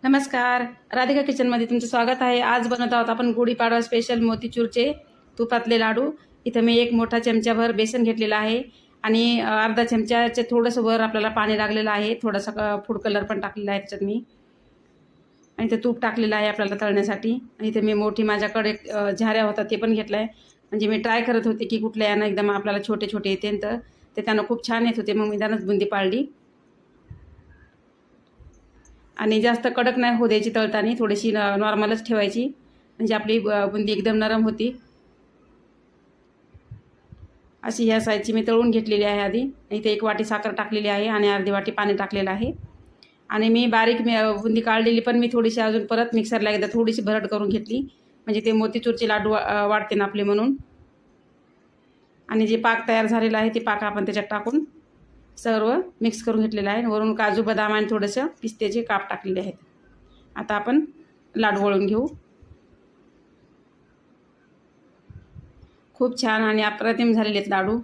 नमस्कार, राधिका किचनमध्ये तुमचं स्वागत आहे। आज बनवत आहोत आपण गुढीपाडवा स्पेशल मोतीचूरचे तुपातले लाडू। इथं मी एक मोठा चमचाभर बेसन घेतलेला आहे आणि अर्धा चमचाचे थोडंसं वर आपल्याला पाणी लागलेलं आहे। थोडासा फूड कलर पण टाकलेला आहे त्याच्यात मी, आणि ते तूप टाकलेलं आहे आपल्याला तळण्यासाठी। आणि इथे मी मोठी माझ्याकडे झाऱ्या होता ते पण घेतलाय, म्हणजे मी ट्राय करत होते की कुठल्या यानं एकदम आपल्याला छोटे छोटे येते, तर ते त्यांना खूप छान येत होते, मग मी त्यांनाच बुंदी पाळली। आणि जास्त कडक नाही होऊ द्यायची तळताना, थोडीशी नॉर्मलच ठेवायची, म्हणजे आपली बुंदी एकदम नरम होती। अशी ह्या साईजची मी तळून घेतलेली आहे आधी। इथे एक वाटी साखर टाकलेली आहे आणि अर्धी वाटी पाणी टाकलेलं आहे। आणि मी बारीक बुंदी काढलेली पण मी थोडीशी अजून परत मिक्सरला एकदा थोडीशी भरड करून घेतली, म्हणजे ते मोतीचूरचे लाडू वाढते ना आपले म्हणून। आणि जे पाक तयार झालेला आहे ते पाक आपण त्याच्यात टाकून सर्व मिक्स करून घेतलेलं आहे। वरून काजू बदाम आणि थोडंसं पिस्त्याचे काप टाकलेले आहेत। आता आपण लाडू वळून घेऊ। खूप छान आणि अप्रतिम झालेले आहेत लाडू।